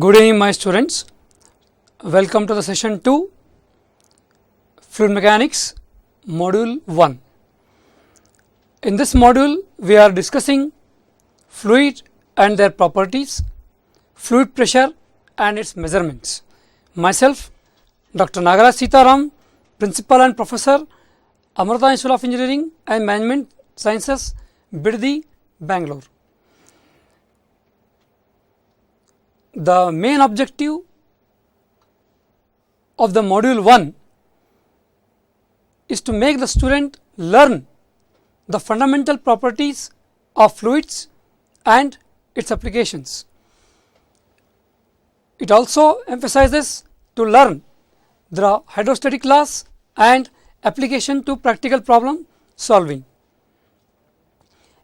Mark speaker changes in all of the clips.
Speaker 1: Good evening my students, welcome to the session 2 Fluid Mechanics module 1. In this module we are discussing fluid and their properties, fluid pressure and its measurements. Myself Dr. Nagaraj Sitaram, Principal and Professor, Amrita Institute of Engineering and Management Sciences, Biddi, Bangalore. The main objective of the module 1 is to make the student learn the fundamental properties of fluids and its applications. It also emphasizes to learn the hydrostatic laws and application to practical problem solving.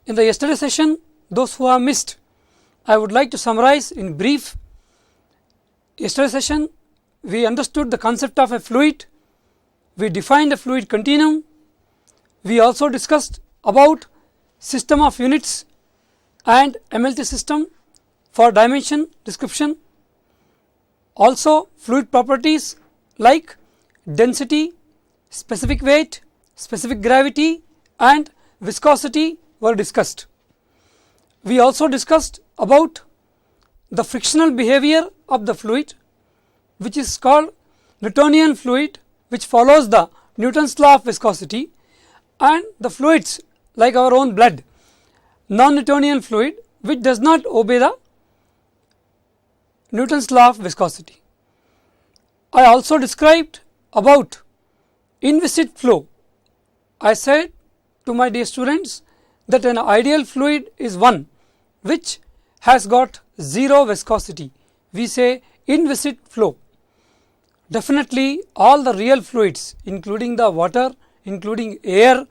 Speaker 1: In the yesterday session, those who have missed, I would like to summarize in brief. Yesterday session we understood the concept of a fluid, we defined a fluid continuum, we also discussed about system of units and MLT system for dimension description, also fluid properties like density, specific weight, specific gravity and viscosity were discussed. We also discussed about the frictional behavior of the fluid, which is called Newtonian fluid, which follows the Newton's law of viscosity, and the fluids like our own blood, non-Newtonian fluid, which does not obey the Newton's law of viscosity. I also described about inviscid flow. I said to my dear students that an ideal fluid is one which has got zero viscosity. We say inviscid flow. Definitely all the real fluids, including the water, including air,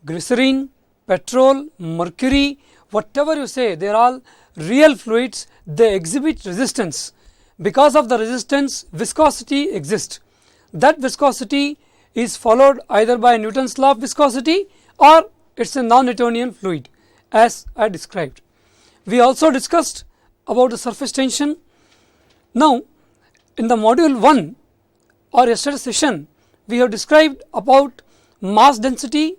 Speaker 1: glycerine, petrol, mercury, whatever you say, they are all real fluids. They exhibit resistance. Because of the resistance, viscosity exists. That viscosity is followed either by Newton's law of viscosity or it is a non-Newtonian fluid, as I described. We also discussed about the surface tension. Now, in the module 1 or yesterday's session, we have described about mass density.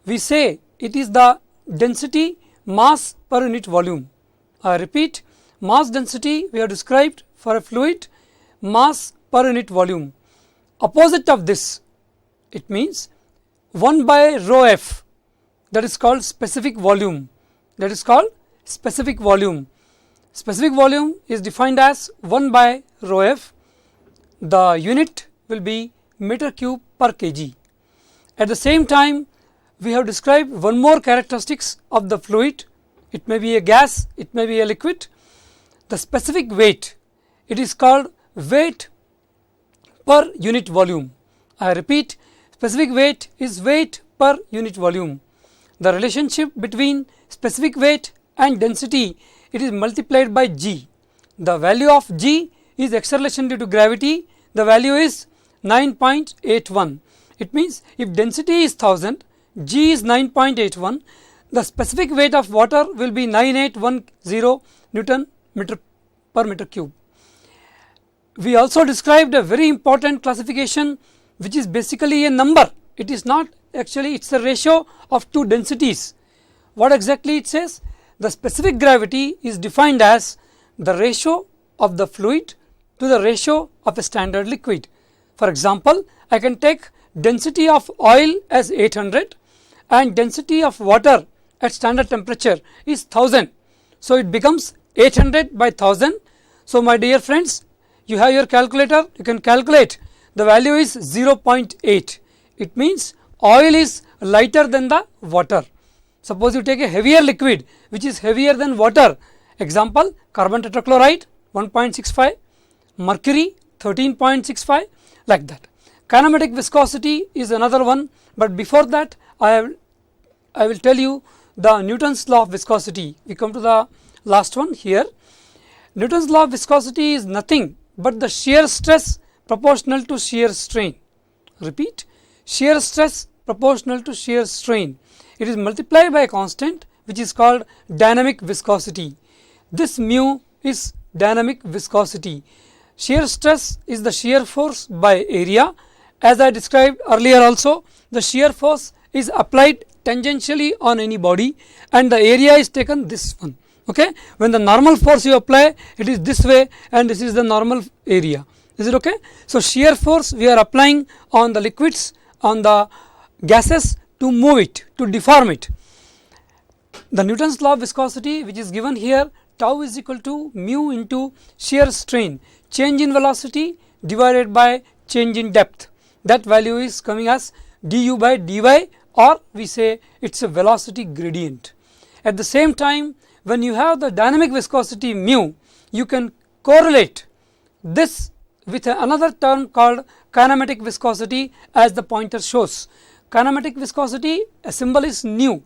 Speaker 1: We say it is the density mass per unit volume. I repeat, mass density we have described for a fluid, mass per unit volume. Opposite of this, it means 1 by rho f, that is called specific volume. That is called specific volume. Specific volume is defined as 1 by rho f. The unit will be meter cube per kg. At the same time, we have described one more characteristics of the fluid. It may be a gas, it may be a liquid. The specific weight, it is called weight per unit volume. I repeat, specific weight is weight per unit volume. The relationship between specific weight and density, it is multiplied by g. The value of g is acceleration due to gravity. The value is 9.81. It means if density is 1000, g is 9.81, the specific weight of water will be 9810 Newton per meter cube. We also described a very important classification which is basically a number. It is not actually, it is a ratio of two densities. What exactly it says? The specific gravity is defined as the ratio of the fluid to the ratio of a standard liquid. For example, I can take density of oil as 800 and density of water at standard temperature is 1000. So, it becomes 800 by 1000. So, my dear friends, you have your calculator, you can calculate, the value is 0.8. It means oil is lighter than the water. Suppose you take a heavier liquid which is heavier than water, example carbon tetrachloride 1.65, mercury 13.65, like that. Kinematic viscosity is another one, but before that I will tell you the Newton's law of viscosity. We come to the last one here. Newton's law of viscosity is nothing but the shear stress proportional to shear strain. Repeat, shear stress proportional to shear strain. It is multiplied by a constant which is called dynamic viscosity. This mu is dynamic viscosity. Shear stress is the shear force by area. As I described earlier also, the shear force is applied tangentially on any body and the area is taken this one. Okay? When the normal force you apply, it is this way and this is the normal area. Is it okay? So, shear force we are applying on the liquids, on the gases to move it, to deform it. The Newton's law of viscosity, which is given here, tau is equal to mu into shear strain, change in velocity divided by change in depth. That value is coming as du by dy, or we say it is a velocity gradient. At the same time, when you have the dynamic viscosity mu, you can correlate this with another term called kinematic viscosity, as the pointer shows. Kinematic viscosity, a symbol is nu.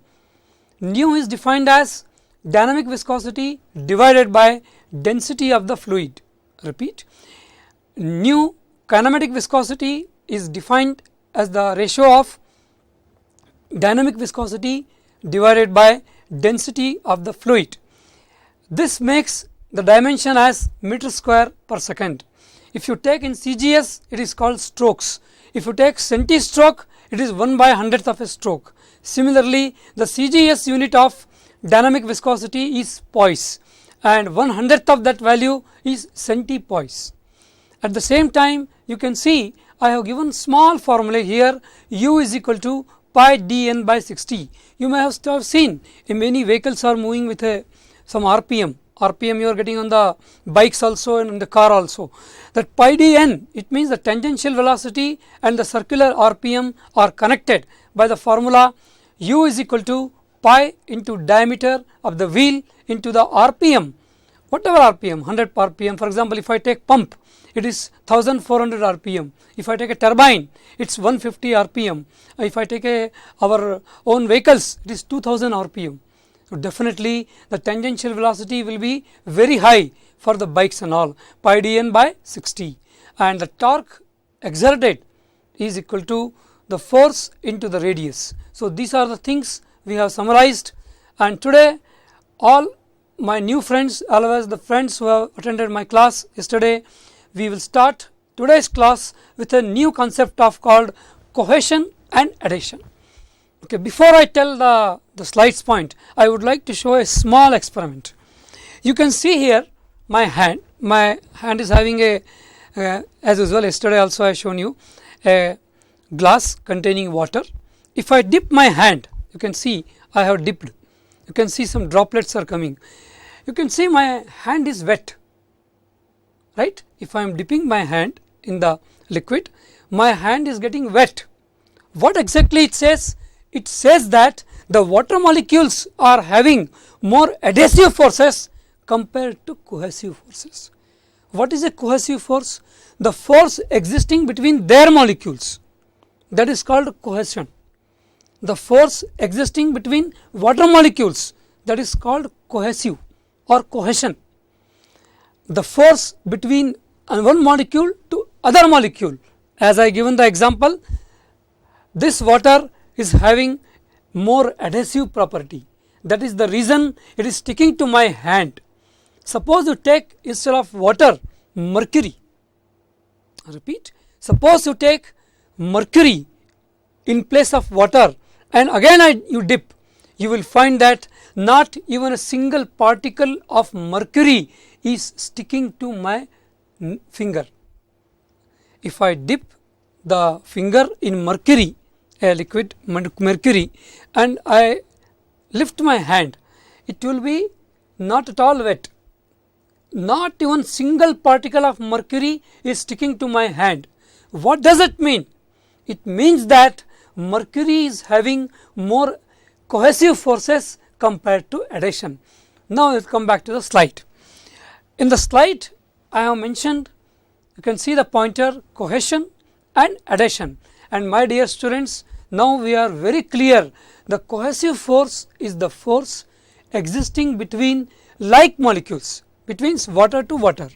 Speaker 1: Nu is defined as dynamic viscosity divided by density of the fluid. Repeat, nu kinematic viscosity is defined as the ratio of dynamic viscosity divided by density of the fluid. This makes the dimension as meter square per second. If you take in CGS, it is called strokes. If you take centistroke, it is 1/100th of a stroke. Similarly, the CGS unit of dynamic viscosity is poise and 1/100th of that value is centipoise. At the same time, you can see I have given small formula here, u is equal to pi dn by 60. You may have seen many vehicles are moving with some RPM. RPM you are getting on the bikes also and in the car also. That pi dn, it means the tangential velocity and the circular RPM are connected by the formula u is equal to pi into diameter of the wheel into the RPM, whatever RPM, 100 RPM. For example, if I take pump, it is 1400 RPM. If I take a turbine, it is 150 RPM. If I take our own vehicles, it is 2000 RPM. So, definitely the tangential velocity will be very high for the bikes and all, pi dn by 60, and the torque exerted is equal to the force into the radius. So, these are the things we have summarized, and today all my new friends, all as the friends who have attended my class yesterday, we will start today's class with a new concept of called cohesion and adhesion. Okay, before I tell the slides point, I would like to show a small experiment. You can see here my hand is having a as usual yesterday also I shown you a glass containing water. If I dip my hand, you can see I have dipped, you can see some droplets are coming, you can see my hand is wet, right. If I am dipping my hand in the liquid, my hand is getting wet. What exactly it says? It says that the water molecules are having more adhesive forces compared to cohesive forces. What is a cohesive force? The force existing between their molecules, that is called cohesion. The force existing between water molecules, that is called cohesive or cohesion. The force between one molecule to other molecule, as I given the example, this water is having more adhesive property, that is the reason it is sticking to my hand. Suppose you take instead of water mercury, repeat, suppose you take mercury in place of water and again you dip, you will find that not even a single particle of mercury is sticking to my finger. If I dip the finger in mercury, a liquid mercury, and I lift my hand, it will be not at all wet. Not even single particle of mercury is sticking to my hand. What does it mean? It means that mercury is having more cohesive forces compared to adhesion. Now let us come back to the slide. In the slide I have mentioned, you can see the pointer cohesion and adhesion, and my dear students, now we are very clear, the cohesive force is the force existing between like molecules, between water to water,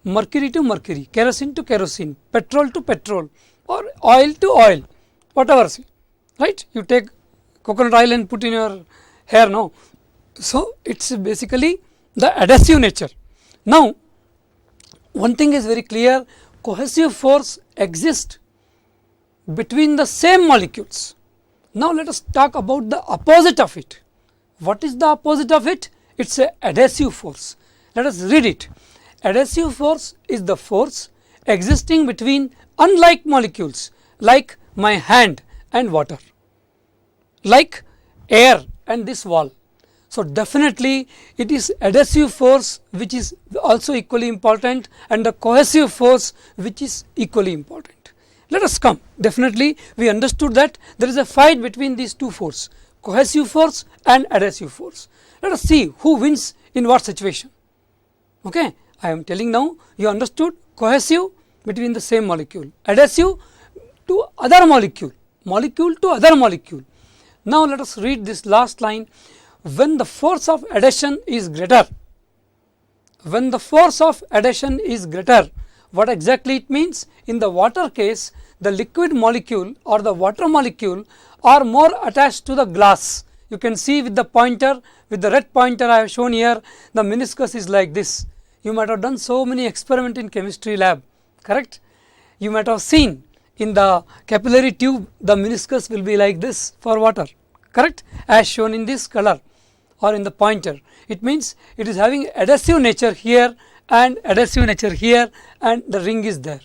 Speaker 1: mercury to mercury, kerosene to kerosene, petrol to petrol, or oil to oil, whatever, right. You take coconut oil and put in your hair, no. So, it is basically the adhesive nature. Now, one thing is very clear, cohesive force exists between the same molecules. Now let us talk about the opposite of it. What is the opposite of it? It is a adhesive force. Let us read it. Adhesive force is the force existing between unlike molecules like my hand and water, like air and this wall. So definitely it is adhesive force which is also equally important, and the cohesive force which is equally important. Let us come. Definitely we understood that there is a fight between these two forces, cohesive force and adhesive force. Let us see who wins in what situation. Okay, I am telling now, you understood cohesive between the same molecule, adhesive to other molecule, molecule to other molecule. Now let us read this last line. When the force of adhesion is greater, when the force of adhesion is greater, what exactly it means? In the water case, the liquid molecule or the water molecule are more attached to the glass. You can see with the pointer, with the red pointer I have shown here, the meniscus is like this. You might have done so many experiments in chemistry lab, correct? You might have seen in the capillary tube the meniscus will be like this for water, correct, as shown in this color or in the pointer. It means it is having adhesive nature here and adhesive nature here, and the ring is there.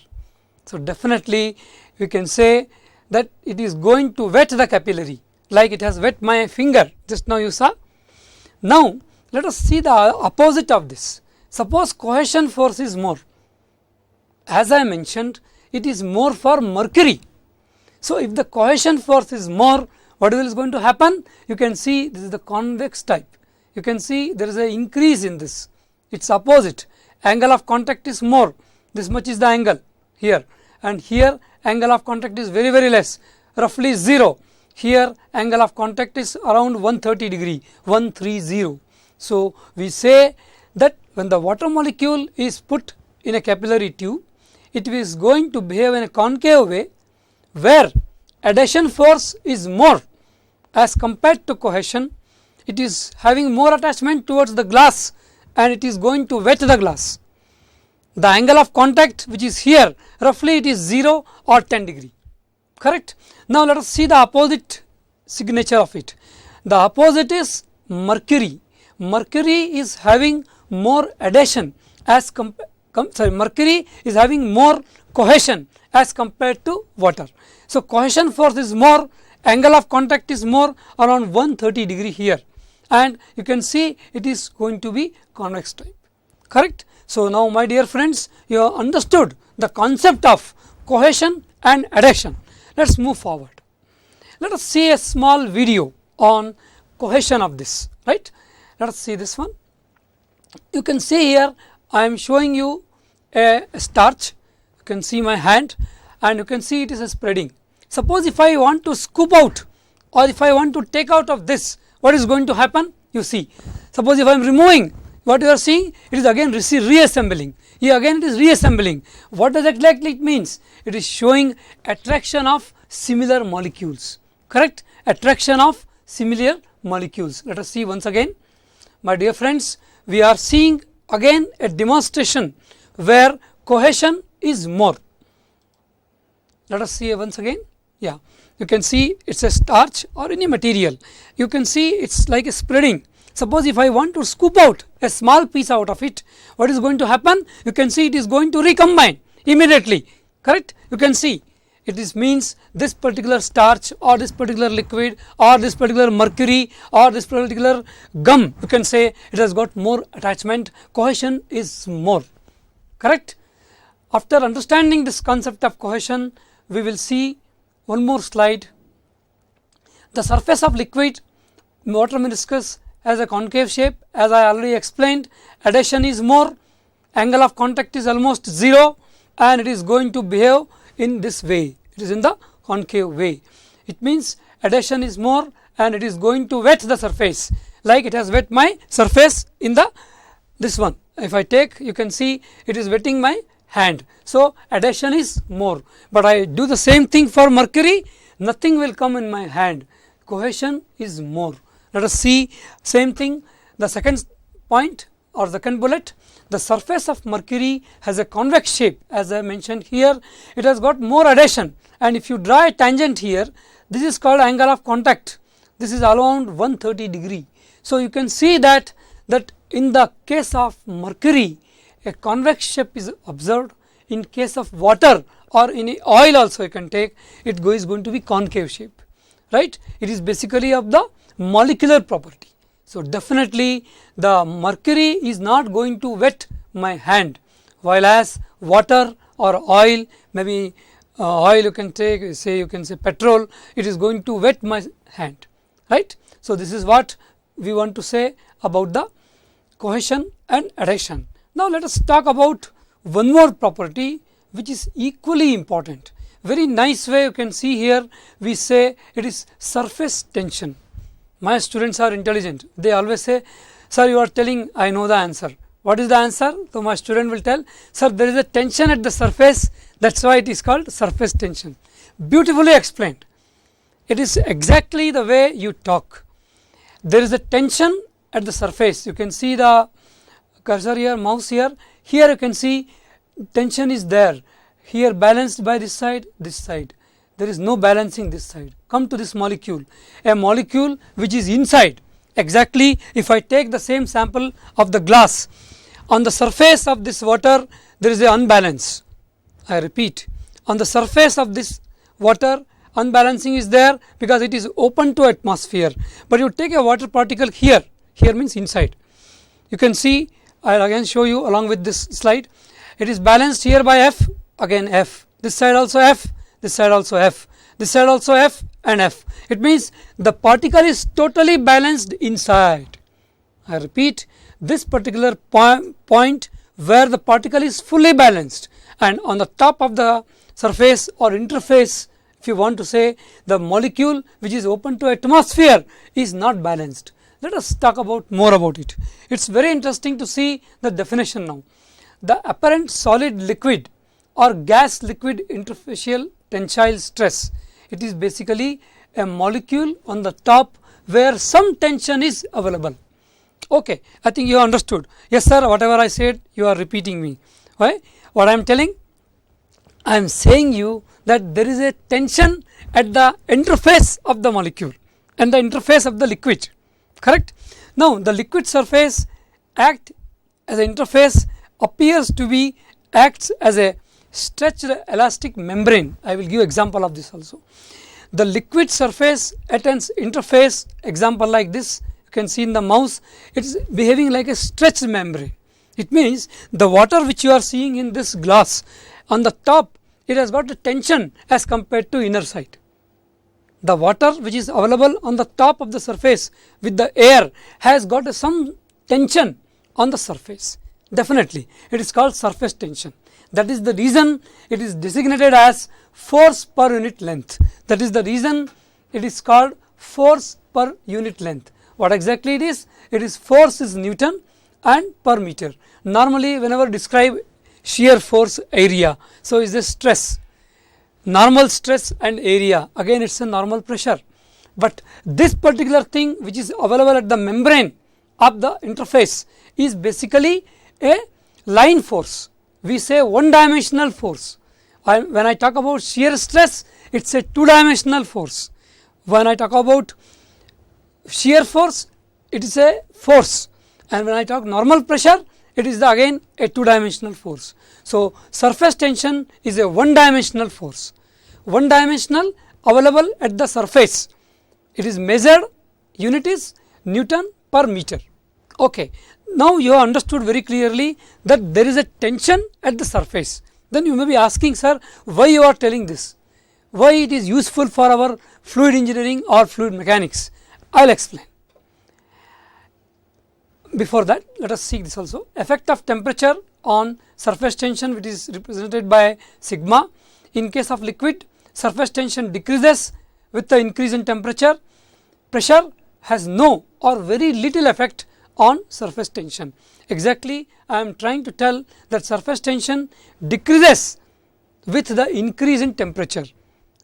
Speaker 1: So definitely we can say that it is going to wet the capillary like it has wet my finger just now you saw. Now let us see the opposite of this. Suppose cohesion force is more. As I mentioned, it is more for mercury. So if the cohesion force is more, what is going to happen? You can see this is the convex type. You can see there is an increase in this. It is opposite. Angle of contact is more. This much is the angle here, and here angle of contact is very, very less, roughly 0. Here angle of contact is around 130 degree, 130. So we say that when the water molecule is put in a capillary tube, it is going to behave in a concave way where adhesion force is more as compared to cohesion. It is having more attachment towards the glass and it is going to wet the glass. The angle of contact which is here, roughly it is 0 or 10 degree, correct. Now let us see the opposite signature of it. The opposite is mercury. Mercury is having more adhesion as mercury is having more cohesion as compared to water. So cohesion force is more, angle of contact is more, around 130 degree here, and you can see it is going to be convex type, correct. So now my dear friends, you have understood the concept of cohesion and adhesion. Let us move forward. Let us see a small video on cohesion of this, right. Let us see this one. You can see here I am showing you a starch. You can see my hand and you can see it is a spreading. Suppose if I want to scoop out or if I want to take out of this, what is going to happen? You see, suppose if I am removing, what you are seeing, it is again reassembling. Here again it is reassembling. What does exactly it means? It is showing attraction of similar molecules, correct? Attraction of similar molecules. Let us see once again. My dear friends, we are seeing again a demonstration where cohesion is more. Let us see once again. Yeah, you can see it is a starch or any material. You can see it is like a spreading. Suppose if I want to scoop out a small piece out of it, what is going to happen? You can see it is going to recombine immediately, correct. You can see it is means this particular starch or this particular liquid or this particular mercury or this particular gum, you can say it has got more attachment, cohesion is more, correct. After understanding this concept of cohesion, we will see one more slide. The surface of liquid water meniscus has a concave shape, as I already explained. Adhesion is more, angle of contact is almost 0 and it is going to behave in this way. It is in the concave way. It means adhesion is more and it is going to wet the surface like it has wet my surface in the this one. If I take, you can see it is wetting my hand. So adhesion is more, but I do the same thing for mercury, nothing will come in my hand. Cohesion is more. Let us see same thing. The second point, or second bullet, the surface of mercury has a convex shape, as I mentioned here. It has got more adhesion, and if you draw a tangent here, this is called angle of contact. This is around 130 degree. So you can see that in the case of mercury, a convex shape is observed. In case of water or in oil also you can take, it is going to be concave shape, right. It is basically of the molecular property. So definitely the mercury is not going to wet my hand, while as water or oil, maybe oil you can take, you can say petrol, it is going to wet my hand, right. So this is what we want to say about the cohesion and adhesion. Now let us talk about one more property which is equally important. Very nice way you can see here, we say it is surface tension. My students are intelligent, they always say, sir, you are telling, I know the answer. What is the answer? So my student will tell, sir, there is a tension at the surface, that is why it is called surface tension. Beautifully explained. It is exactly the way you talk. There is a tension at the surface. You can see the cursor here, mouse here. Here you can see tension is there. Here balanced by this side, this side. There is no balancing this side. Come to this molecule. A molecule which is inside. Exactly, if I take the same sample of the glass, on the surface of this water there is an unbalance. I repeat, on the surface of this water unbalancing is there because it is open to atmosphere. But you take a water particle here, here means inside. You can see, I will again show you along with this slide. It is balanced here by F, again F, this side also F, this side also F, this side also F and F. It means the particle is totally balanced inside. I repeat, this particular point where the particle is fully balanced, and on the top of the surface or interface, if you want to say, the molecule which is open to atmosphere is not balanced. Let us talk about more about it. It is very interesting to see the definition now. The apparent solid liquid or gas liquid interfacial tensile stress. It is basically a molecule on the top where some tension is available. Okay, I think you understood. Yes sir, whatever I said you are repeating me. Why? What I am telling? I am saying you that there is a tension at the interface of the molecule and the interface of the liquid. Correct? Now the liquid surface act as an interface appears to be acts as a stretched elastic membrane. I will give example of this also. The liquid surface at an interface, example like this, you can see in the mouse, it is behaving like a stretched membrane. It means the water which you are seeing in this glass, on the top it has got a tension as compared to inner side. The water which is available on the top of the surface with the air has got some tension on the surface. Definitely, it is called surface tension. That is the reason it is designated as force per unit length. That is the reason it is called force per unit length. What exactly it is? It is force is Newton and per meter. Normally, whenever describe shear force area, so is the stress, normal stress and area, again it is a normal pressure. But this particular thing which is available at the membrane of the interface is basically a line force. We say one dimensional force. When I talk about shear stress, it is a two dimensional force. When I talk about shear force, it is a force, and when I talk normal pressure, it is again a two dimensional force. So surface tension is a one dimensional force, one dimensional available at the surface. It is measured, unit is Newton per meter. Okay. Now you have understood very clearly that there is a tension at the surface. Then you may be asking, sir, why you are telling this? Why it is useful for our fluid engineering or fluid mechanics? I will explain. Before that, let us see this also. Effect of temperature on surface tension, which is represented by sigma. In case of liquid, surface tension decreases with the increase in temperature. Pressure has no or very little effect on surface tension. Exactly, I am trying to tell that surface tension decreases with the increase in temperature,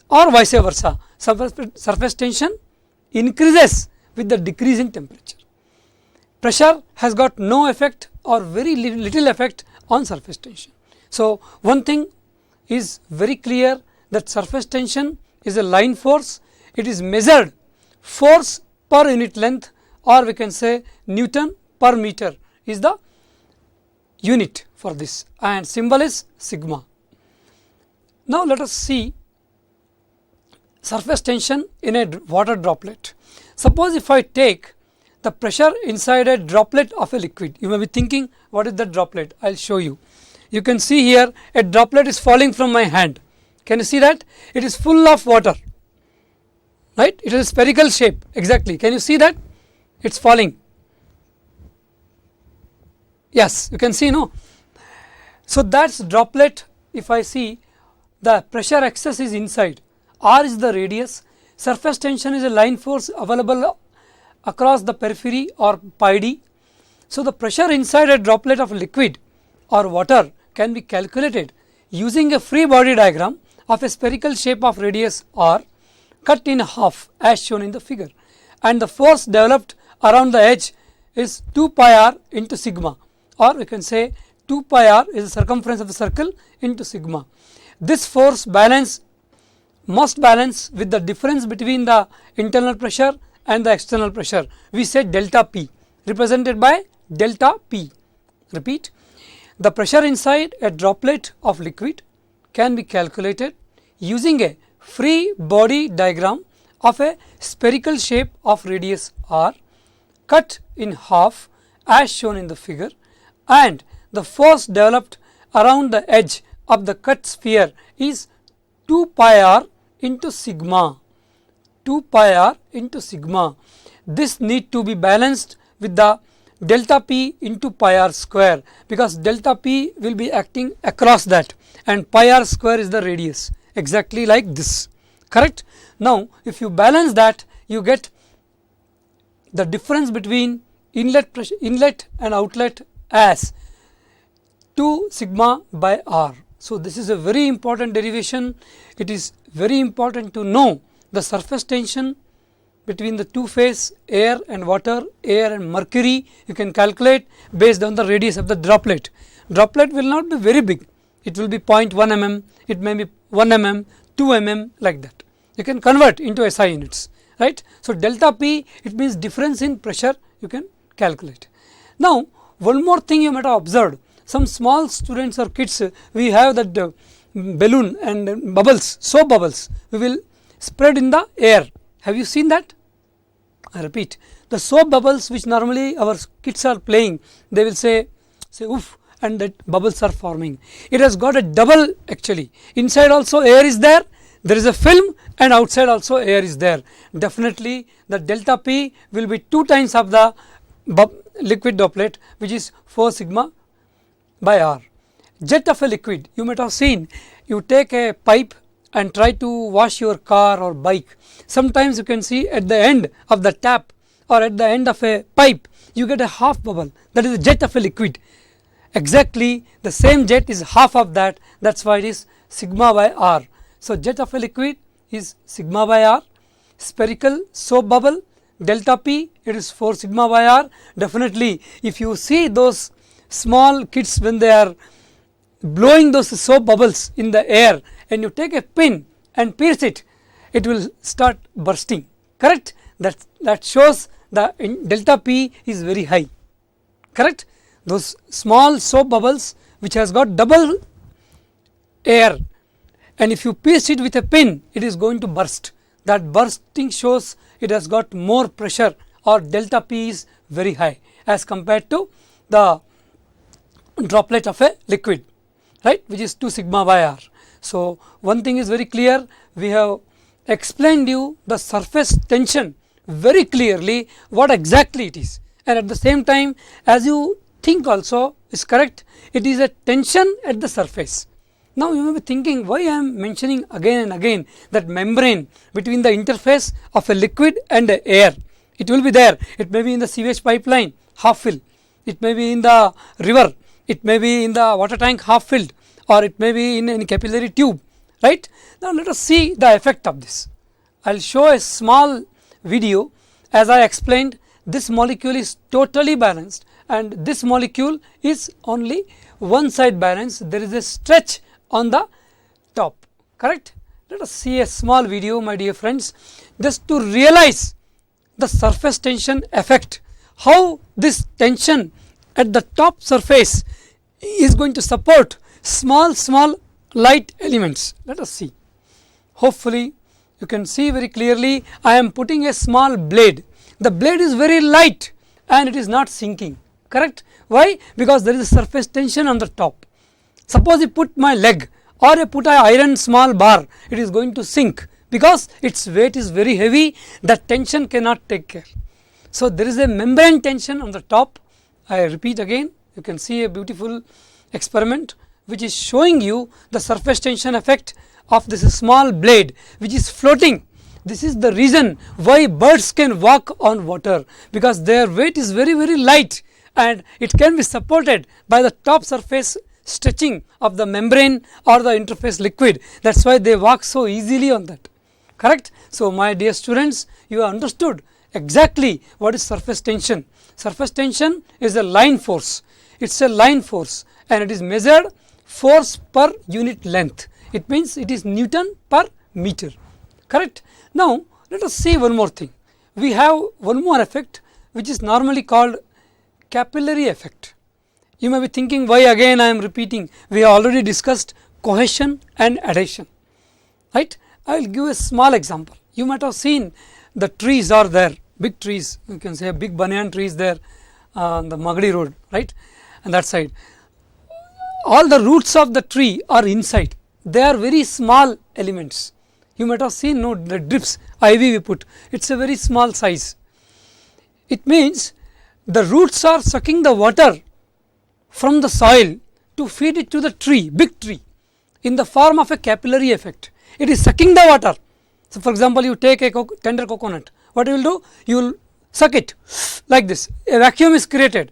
Speaker 1: or vice versa. Surface tension increases with the decrease in temperature. Pressure has got no effect or very little effect on surface tension. So, one thing is very clear, that surface tension is a line force. It is measured force per unit length, or we can say Newton per meter is the unit for this, and symbol is sigma. Now, let us see surface tension in a water droplet. Suppose if I take the pressure inside a droplet of a liquid, you may be thinking, what is the droplet? I will show you. You can see here a droplet is falling from my hand. Can you see that? It is full of water, right? It is a spherical shape, exactly. Can you see that? It is falling. Yes, you can see, no? So, that is droplet. If I see the pressure excess is inside, R is the radius, surface tension is a line force available across the periphery or pi d. So, the pressure inside a droplet of liquid or water can be calculated using a free body diagram of a spherical shape of radius r cut in half as shown in the figure, and the force developed around the edge is 2 pi r into sigma, or we can say 2 pi r is the circumference of the circle into sigma. This force must balance with the difference between the internal pressure and the external pressure. We say delta P, represented by delta P. Repeat, the pressure inside a droplet of liquid can be calculated using a free body diagram of a spherical shape of radius r cut in half as shown in the figure, and the force developed around the edge of the cut sphere is 2 pi r into sigma. 2 pi r into sigma. This need to be balanced with the delta P into pi r square, because delta P will be acting across that and pi r square is the radius, exactly like this, correct. Now, if you balance that, you get the difference between inlet pressure, inlet and outlet as 2 sigma by r. So, this is a very important derivation. It is very important to know the surface tension between the two phase, air and water, air and mercury. You can calculate based on the radius of the droplet. Droplet will not be very big, it will be 0.1 mm, it may be 1 mm, 2 mm, like that. You can convert into SI units, right. So, delta P, it means difference in pressure, you can calculate. Now, one more thing you might have observed, some small students or kids, we have that balloon and bubbles, soap bubbles, we will spread in the air. Have you seen that? I repeat, the soap bubbles which normally our kids are playing, they will say oof, and that bubbles are forming. It has got a double actually, inside also air is there is a film, and outside also air is there. Definitely the delta P will be 2 times of the liquid droplet, which is 4 sigma by r. Jet of a liquid, you might have seen, you take a pipe and try to wash your car or bike. Sometimes you can see at the end of the tap or at the end of a pipe, you get a half bubble, that is a jet of a liquid. Exactly the same jet is half of that, that is why it is sigma by r. So, jet of a liquid is sigma by r, spherical soap bubble delta P, it is 4 sigma by r. Definitely if you see those small kids when they are blowing those soap bubbles in the air and you take a pin and pierce it, it will start bursting, correct. That shows the delta P is very high, correct. Those small soap bubbles which has got double air, and if you pierce it with a pin, it is going to burst. That bursting shows it has got more pressure, or delta P is very high as compared to the droplet of a liquid, right, which is 2 sigma by r. So, one thing is very clear, we have explained you the surface tension very clearly what exactly it is, and at the same time as you think also is correct, it is a tension at the surface. Now, you may be thinking why I am mentioning again and again that membrane between the interface of a liquid and a air. It will be there, it may be in the sewage pipeline half filled, it may be in the river, it may be in the water tank half filled, or it may be in any capillary tube, right. Now, let us see the effect of this. I will show a small video. As I explained, this molecule is totally balanced and this molecule is only one side balance, there is a stretch on the top, correct. Let us see a small video, my dear friends, just to realize the surface tension effect, how this tension at the top surface is going to support small light elements. Let us see. Hopefully you can see very clearly, I am putting a small blade. The blade is very light and it is not sinking, correct. Why? Because there is a surface tension on the top. Suppose I put my leg or I put an iron small bar, it is going to sink because its weight is very heavy, that tension cannot take care. So there is a membrane tension on the top. I repeat again, you can see a beautiful experiment which is showing you the surface tension effect of this small blade which is floating. This is the reason why birds can walk on water, because their weight is very light and it can be supported by the top surface stretching of the membrane or the interface liquid. That is why they walk so easily on that, correct. So my dear students, you have understood exactly what is surface tension. Surface tension is a line force, it is a line force and it is measured force per unit length. It means it is Newton per meter, correct. Now let us see one more thing. We have one more effect which is normally called capillary effect. You may be thinking, why again I am repeating, we have already discussed cohesion and adhesion, right. I will give a small example. You might have seen the trees are there, big trees, you can say big banyan trees there on the Magadi road, right, and that side. All the roots of the tree are inside, they are very small elements. You might have seen, no, the drips, ivy we put, it is a very small size. It means the roots are sucking the water from the soil to feed it to the tree, big tree, in the form of a capillary effect. It is sucking the water. So for example, you take a tender coconut, what you will do? You will suck it like this, a vacuum is created.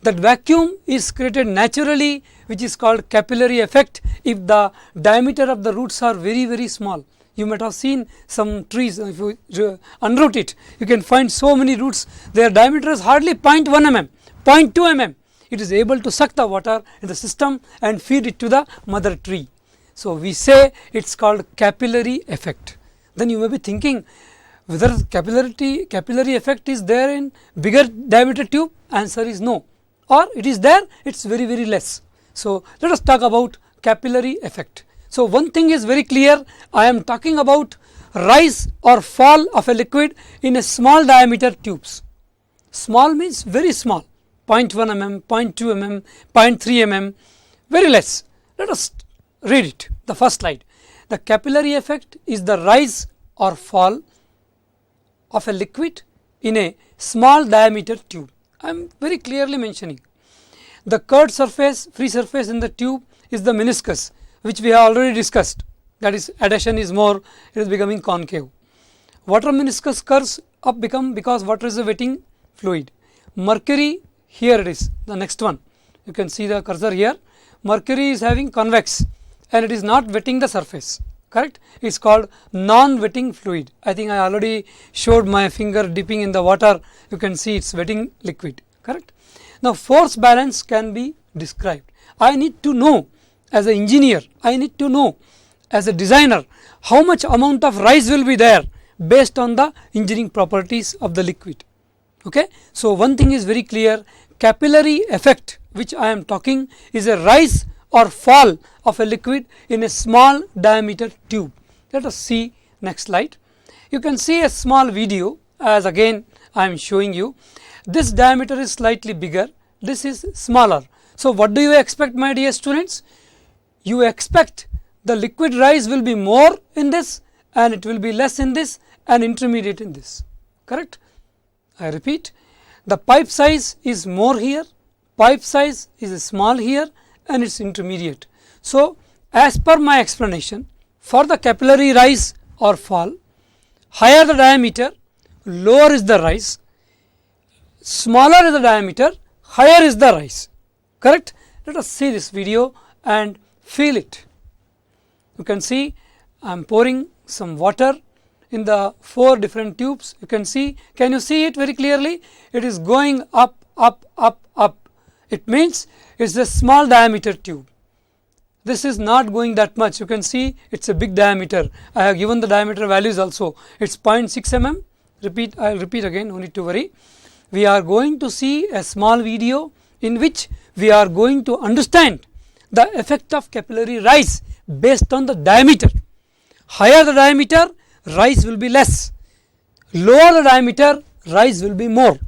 Speaker 1: That vacuum is created naturally, which is called capillary effect, if the diameter of the roots are very small. You might have seen some trees, if you unroot it, you can find so many roots, their diameter is hardly 0.1 mm, 0.2 mm. It is able to suck the water in the system and feed it to the mother tree. So we say it is called capillary effect. Then you may be thinking whether capillary effect is there in bigger diameter tube. Answer is no, or it is there, it is very less. So let us talk about capillary effect. So one thing is very clear, I am talking about rise or fall of a liquid in a small diameter tubes. Small means very small, 0.1 mm, 0.2 mm, 0.3 mm, very less. Let us read it, the first slide. The capillary effect is the rise or fall of a liquid in a small diameter tube. I am very clearly mentioning. The curved surface, free surface in the tube is the meniscus, which we have already discussed, that is adhesion is more, it is becoming concave. Water meniscus curves up become because water is a wetting fluid. Mercury, here it is, the next one, you can see the cursor here, mercury is having convex and it is not wetting the surface, correct. It is called non-wetting fluid. I think I already showed my finger dipping in the water, you can see it is wetting liquid, correct. Now force balance can be described. I need to know as an engineer, I need to know as a designer how much amount of rise will be there based on the engineering properties of the liquid. Okay. So one thing is very clear, capillary effect which I am talking is a rise or fall of a liquid in a small diameter tube. Let us see next slide. You can see a small video, as again I am showing you. This diameter is slightly bigger, this is smaller. So what do you expect, my dear students? You expect the liquid rise will be more in this and it will be less in this and intermediate in this, correct. I repeat, the pipe size is more here, pipe size is small here and it is intermediate. So as per my explanation, for the capillary rise or fall, higher the diameter, lower is the rise, smaller is the diameter, higher is the rise, correct. Let us see this video and feel it. You can see I am pouring some water in the 4 different tubes. You can see, can you see it very clearly? It is going up It means it is a small diameter tube. This is not going that much. You can see it is a big diameter. I have given the diameter values also. It is 0.6 mm. I will repeat again, no need to worry. We are going to see a small video in which we are going to understand the effect of capillary rise based on the diameter. Higher the diameter, rise will be less. Lower the diameter, rise will be more.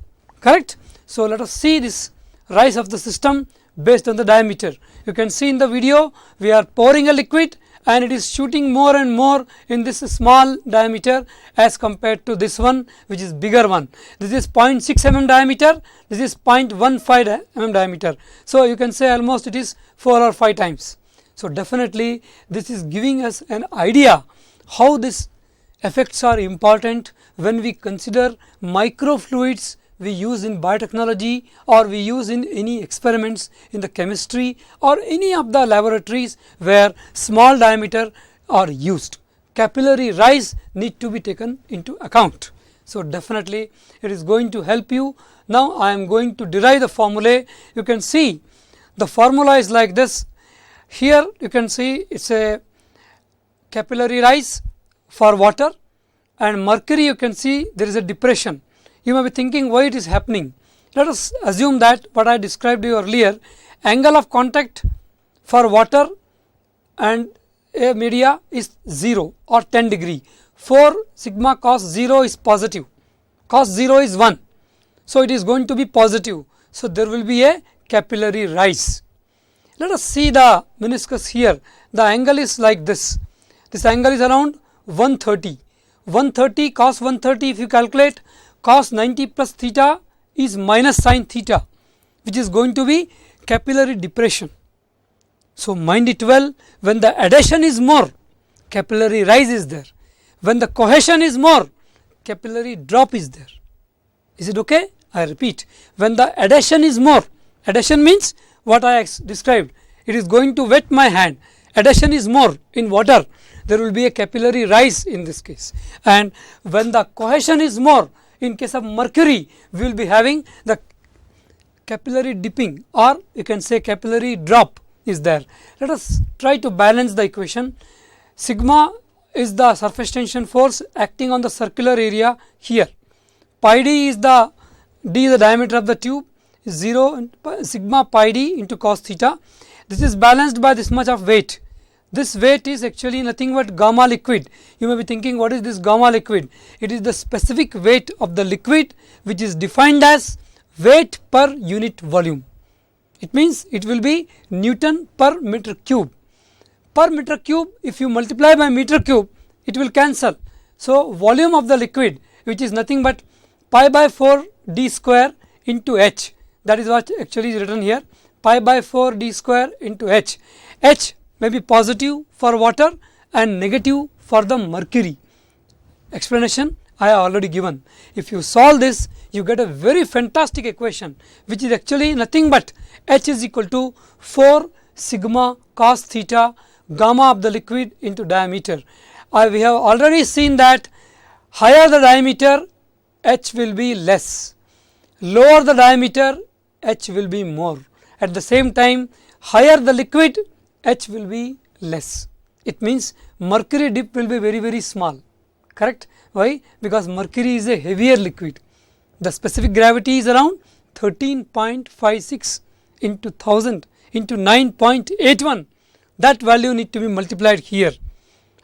Speaker 1: Correct? So, let us see this rise of the system based on the diameter. You can see in the video, we are pouring a liquid and it is shooting more and more in this small diameter as compared to this one, which is bigger one. This is 0.6 mm diameter, this is 0.15 mm diameter. So, you can say almost it is 4 or 5 times. So, definitely this is giving us an idea how these effects are important when we consider microfluids we use in biotechnology or we use in any experiments in the chemistry or any of the laboratories where small diameter are used. Capillary rise need to be taken into account. So, definitely it is going to help you. Now, I am going to derive the formulae. You can see the formula is like this. Here you can see it is a capillary rise for water, and mercury you can see there is a depression. You may be thinking why it is happening. Let us assume that what I described to you earlier, angle of contact for water and a media is 0 or 10 degree. 4 sigma cos 0 is positive, cos 0 is 1. So, it is going to be positive. So, there will be a capillary rise. Let us see the meniscus here. The angle is like this. This angle is around 130. 130 cos 130, if you calculate, cos 90 plus theta is minus sin theta, which is going to be capillary depression. So, mind it well, when the adhesion is more, capillary rise is there. When the cohesion is more, capillary drop is there. Is it okay? I repeat, when the adhesion is more, adhesion means what I described, it is going to wet my hand. Adhesion is more in water, there will be a capillary rise in this case. And when the cohesion is more, in case of mercury, we will be having the capillary dipping, or you can say capillary drop is there. Let us try to balance the equation. Sigma is the surface tension force acting on the circular area here. Pi d is the diameter of the tube, 0 sigma pi d into cos theta. This is balanced by this much of weight. This weight is actually nothing but gamma liquid. You may be thinking, what is this gamma liquid? It is the specific weight of the liquid which is defined as weight per unit volume. It means it will be Newton per meter cube. Per meter cube, if you multiply by meter cube, it will cancel. So, volume of the liquid, which is nothing but pi by 4 d square into h. That is what actually is written here, pi by 4 d square into h. H may be positive for water and negative for the mercury. Explanation I have already given. If you solve this, you get a very fantastic equation, which is actually nothing but H is equal to 4 sigma cos theta gamma of the liquid into diameter. We have already seen that higher the diameter, H will be less, lower the diameter, H will be more. At the same time, higher the liquid, H will be less. It means mercury dip will be very, very small. Correct? Why? Because mercury is a heavier liquid. The specific gravity is around 13.56 into 1000 into 9.81. That value need to be multiplied here,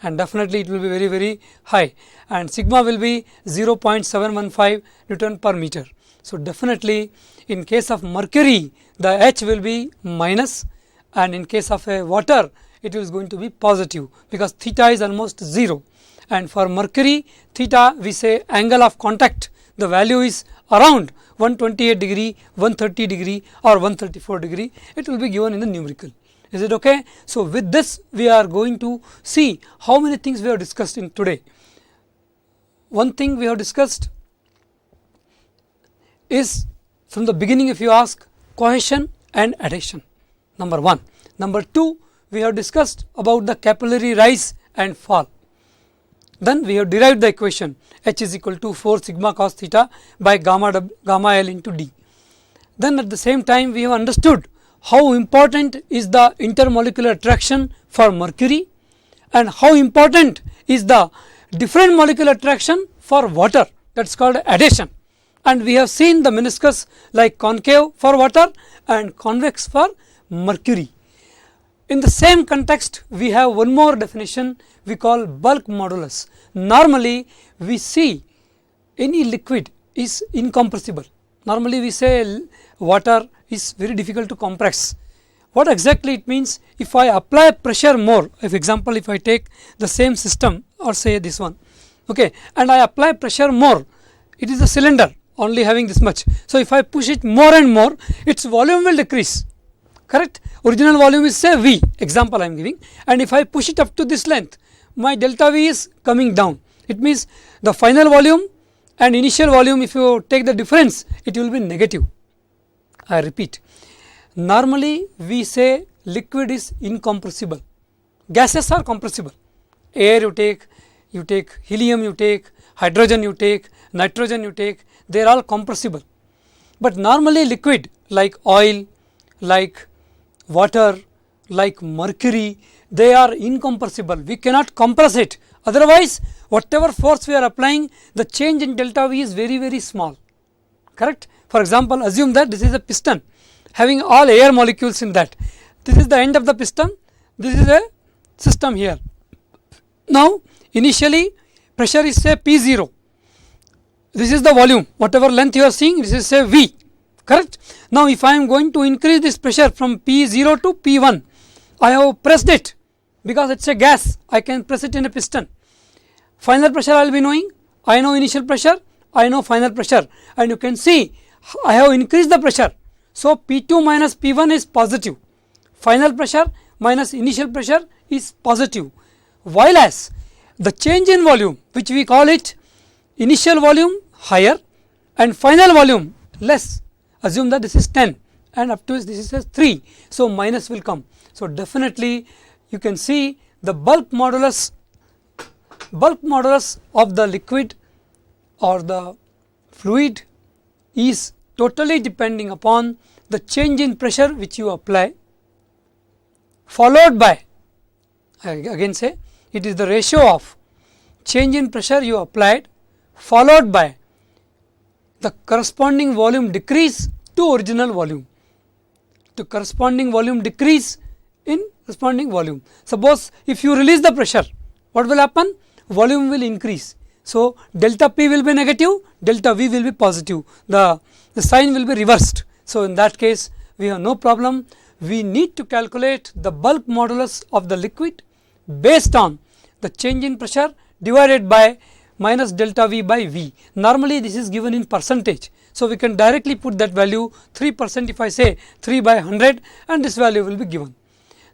Speaker 1: and definitely it will be very, very high, and sigma will be 0.715 Newton per meter. So, definitely in case of mercury, the H will be minus, and in case of a water, it is going to be positive, because theta is almost 0, and for mercury theta we say angle of contact, the value is around 128 degree, 130 degree or 134 degree. It will be given in the numerical. Is it okay? So, with this we are going to see how many things we have discussed in today. One thing we have discussed is, from the beginning, if you ask, cohesion and adhesion, number 1. Number 2, we have discussed about the capillary rise and fall. Then we have derived the equation H is equal to 4 sigma cos theta by gamma L into D. Then at the same time we have understood how important is the intermolecular attraction for mercury and how important is the different molecular attraction for water, that is called adhesion. And we have seen the meniscus like concave for water and convex for mercury. In the same context we have one more definition we call bulk modulus. Normally we see any liquid is incompressible. Normally we say water is very difficult to compress. What exactly it means? If I apply pressure more, if example if I take the same system or say this one, okay, and I apply pressure more, it is a cylinder only having this much. So if I push it more and more, its volume will decrease, correct? Original volume is say V, example I am giving, and if I push it up to this length, my delta V is coming down. It means the final volume and initial volume, if you take the difference, it will be negative. I repeat, normally we say liquid is incompressible, gases are compressible. Air you take helium, you take hydrogen, you take nitrogen, you take, they are all compressible. But normally liquid like oil, like water, like mercury, they are incompressible. We cannot compress it. Otherwise, whatever force we are applying, the change in delta V is very small, correct? For example, assume that this is a piston having all air molecules in that. This is the end of the piston, this is a system here. Now initially pressure is say P0, this is the volume, whatever length you are seeing, this is say V, correct? Now if I am going to increase this pressure from P0 to P1, I have pressed it because it is a gas, I can press it in a piston. Final pressure I will be knowing, I know initial pressure, I know final pressure, and you can see I have increased the pressure. So P2 minus P1 is positive, final pressure minus initial pressure is positive, while as the change in volume, which we call it initial volume higher and final volume less, assume that this is 10 and up to this is 3, so minus will come. So definitely you can see the bulk modulus of the liquid or the fluid is totally depending upon the change in pressure which you apply, followed by, I again say, it is the ratio of change in pressure you applied followed by the corresponding volume decrease to original volume, to corresponding volume decrease in corresponding volume. Suppose if you release the pressure, what will happen? Volume will increase. So delta P will be negative, delta V will be positive, the sign will be reversed. So in that case we have no problem. We need to calculate the bulk modulus of the liquid based on the change in pressure divided by minus delta V by V. Normally this is given in percentage. So we can directly put that value 3%, if I say 3 by 100, and this value will be given.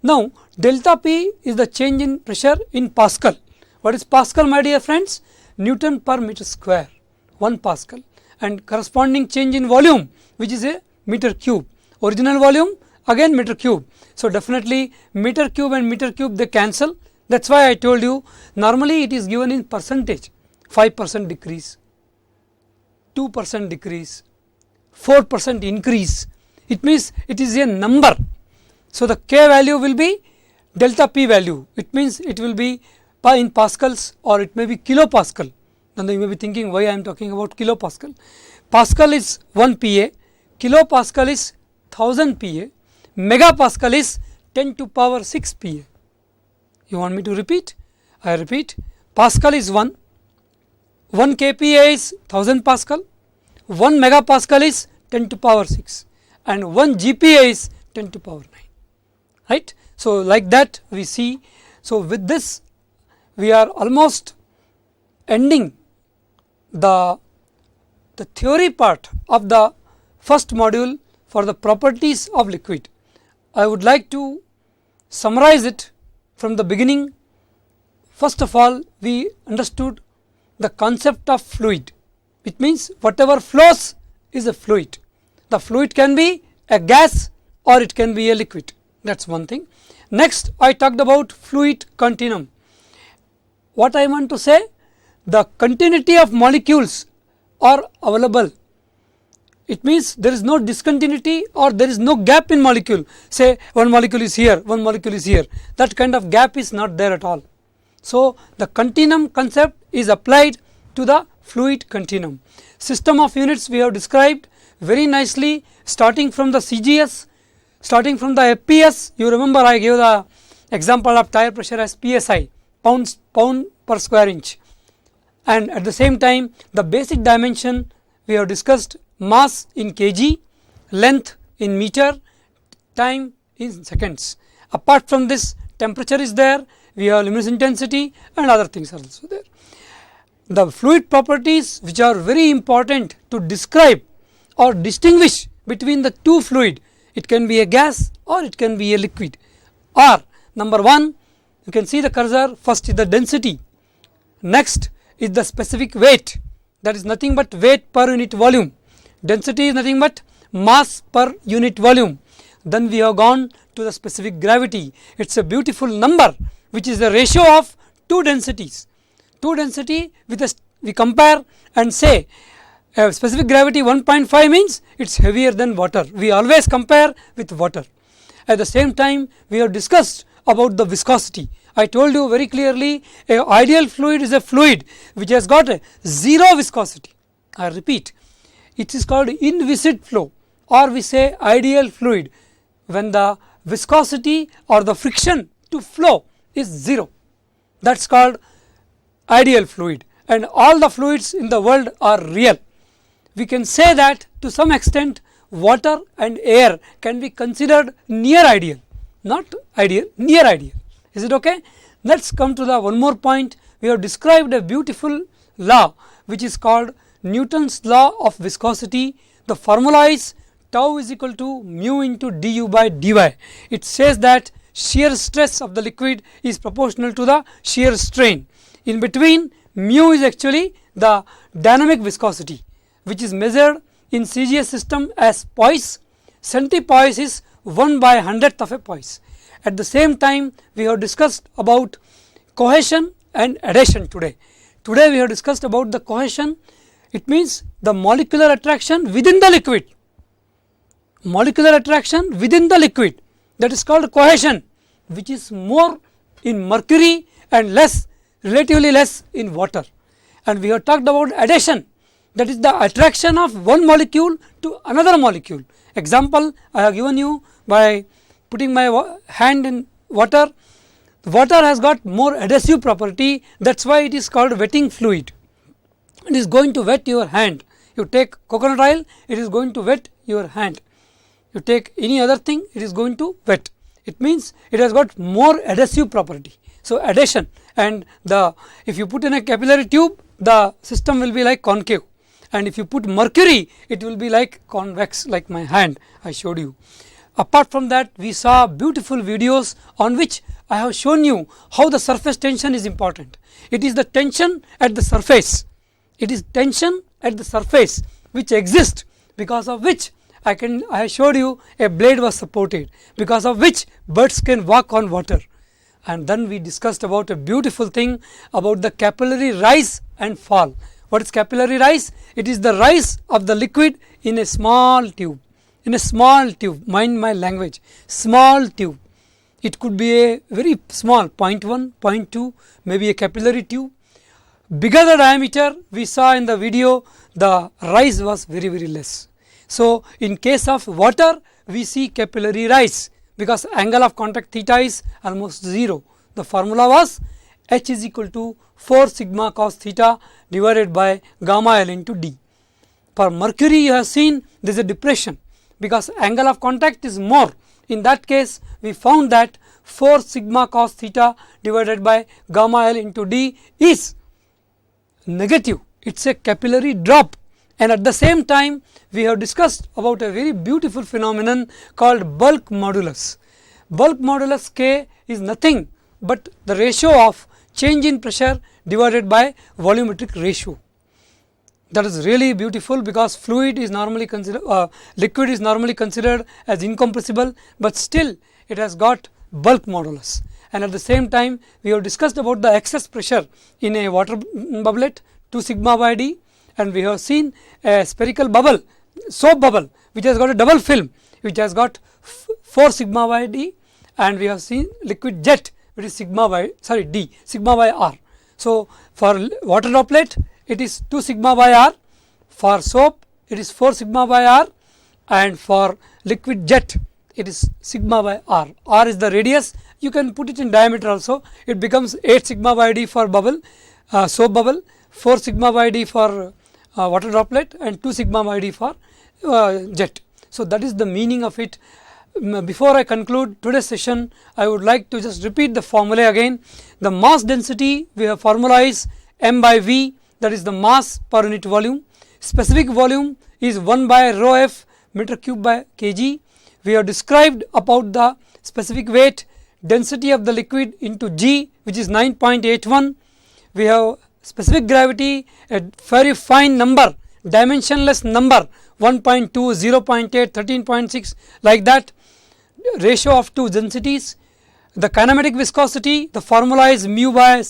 Speaker 1: Now delta P is the change in pressure in Pascal. What is Pascal, my dear friends? Newton per meter square, 1 Pascal, and corresponding change in volume, which is a meter cube. Original volume again meter cube. So definitely meter cube and meter cube they cancel. That is why I told you normally it is given in percentage, 5% decrease, 2% decrease, 4% increase. It means it is a number. So the K value will be delta P value. It means it will be in pascals or it may be kilopascal. Then you may be thinking why I am talking about kilopascal. Pascal is 1 PA, kilopascal is 1000 PA, megapascal is 10 to power 6 PA. You want me to repeat? I repeat, Pascal is 1 kPa is 1000 Pascal, 1 megapascal is 10 to power 6 and 1 GPa is 10 to power 9, right. So like that we see. So with this we are almost ending the theory part of the first module for the properties of liquid. I would like to summarize it from the beginning. First of all, we understood the concept of fluid. It means whatever flows is a fluid. The fluid can be a gas or it can be a liquid. That is one thing. Next I talked about fluid continuum. What I want to say, the continuity of molecules are available It means there is no discontinuity or there is no gap in molecule. Say one molecule is here, one molecule is here. That kind of gap is not there at all. So, the continuum concept is applied to the fluid continuum. System of units we have described very nicely, starting from the CGS, starting from the FPS. You remember I gave the example of tire pressure as PSI, pound per square inch, and at the same time the basic dimension we have discussed: mass in kg, length in meter, time in seconds. Apart from this, temperature is there, we have luminous intensity and other things are also there. The fluid properties which are very important to describe or distinguish between the two fluid, it can be a gas or it can be a liquid, are: number 1, you can see the cursor, first is the density, next is the specific weight, that is nothing but weight per unit volume, density is nothing but mass per unit volume. Then we have gone to the specific gravity. It is a beautiful number which is the ratio of two densities. Two density with a, we compare and say specific gravity 1.5 means it is heavier than water. We always compare with water. At the same time, we have discussed about the viscosity. I told you very clearly, a ideal fluid is a fluid which has got a zero viscosity. I repeat, it is called inviscid flow, or we say ideal fluid when the viscosity or the friction to flow is 0. That is called ideal fluid, and all the fluids in the world are real. We can say that to some extent water and air can be considered near ideal, not ideal, near ideal. Is it okay? Let us come to the one more point. We have described a beautiful law which is called Newton's law of viscosity. The formula is tau is equal to mu into du by dy. It says that shear stress of the liquid is proportional to the shear strain. In between, mu is actually the dynamic viscosity which is measured in CGS system as poise. Centipoise is 1 by 100th of a poise. At the same time, we have discussed about cohesion and adhesion today. Today we have discussed about the cohesion. It means the molecular attraction within the liquid. Molecular attraction within the liquid, that is called cohesion, which is more in mercury and relatively less in water. And we have talked about adhesion, that is the attraction of one molecule to another molecule. Example I have given you by putting my hand in water. Water has got more adhesive property, that is why it is called wetting fluid. It is going to wet your hand. You take coconut oil, it is going to wet your hand. You take any other thing, it is going to wet. It means it has got more adhesive property. So, adhesion, and if you put in a capillary tube, the system will be like concave, and if you put mercury, it will be like convex, like my hand I showed you. Apart from that, we saw beautiful videos on which I have shown you how the surface tension is important. It is the tension at the surface. It is tension at the surface which exists, because of which I showed you a blade was supported, because of which birds can walk on water. And then we discussed about a beautiful thing about the capillary rise and fall. What is capillary rise? It is the rise of the liquid in a small tube. In a small tube, mind my language, small tube. It could be a very small 0.1, 0.2, maybe a capillary tube. Bigger the diameter, we saw in the video, the rise was very, very less. So, in case of water, we see capillary rise, because angle of contact theta is almost 0. The formula was H is equal to 4 sigma cos theta divided by gamma L into D. For mercury, you have seen there is a depression, because angle of contact is more. In that case, we found that 4 sigma cos theta divided by gamma L into D is negative. It is a capillary drop. And at the same time, we have discussed about a very beautiful phenomenon called bulk modulus. Bulk modulus K is nothing but the ratio of change in pressure divided by volumetric ratio. That is really beautiful, because fluid is normally considered, liquid is normally considered as incompressible, but still it has got bulk modulus. And at the same time, we have discussed about the excess pressure in a water bubblet 2 sigma by D, and we have seen a spherical bubble soap bubble which has got a double film, which has got 4 sigma by d, and we have seen liquid jet which is sigma by d, sigma by r. So, for water droplet it is 2 sigma by r, for soap it is 4 sigma by r, and for liquid jet it is sigma by r. R is the radius, you can put it in diameter also, it becomes 8 sigma by d for bubble, soap bubble, 4 sigma by d for water droplet, and 2 sigma by d for jet. So, that is the meaning of it. Before I conclude today's session, I would like to just repeat the formula again. The mass density we have formula is m by v, that is the mass per unit volume. Specific volume is 1 by rho f meter cube by kg. We have described about the specific weight, density of the liquid into g, which is 9.81. We have specific gravity, a very fine number, dimensionless number, 1.2, 0.8, 13.6, like that. Ratio of two densities. The kinematic viscosity, the formula is mu by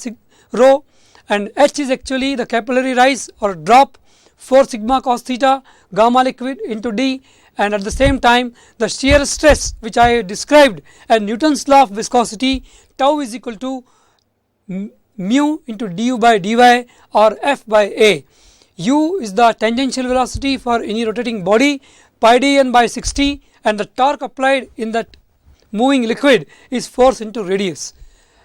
Speaker 1: rho, and h is actually the capillary rise or drop, 4 sigma cos theta gamma liquid into d, and at the same time the shear stress which I described as Newton's law of viscosity, tau is equal to mu into du by dy or f by a. U is the tangential velocity for any rotating body, pi d n by 60, and the torque applied in that moving liquid is force into radius.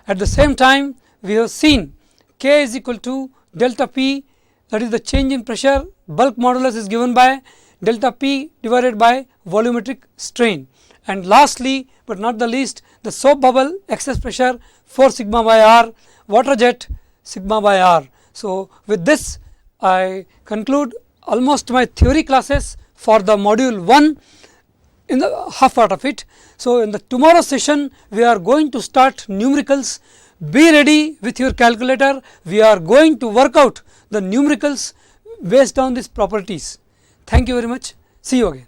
Speaker 1: At the same time, we have seen K is equal to delta P, that is the change in pressure, bulk modulus is given by delta P divided by volumetric strain. And lastly, but not the least, the soap bubble excess pressure 4 sigma by r, water jet sigma by r. So, with this I conclude almost my theory classes for the module 1 in the half part of it. So, in the tomorrow session we are going to start numericals. Be ready with your calculator, we are going to work out the numericals based on these properties. Thank you very much, see you again.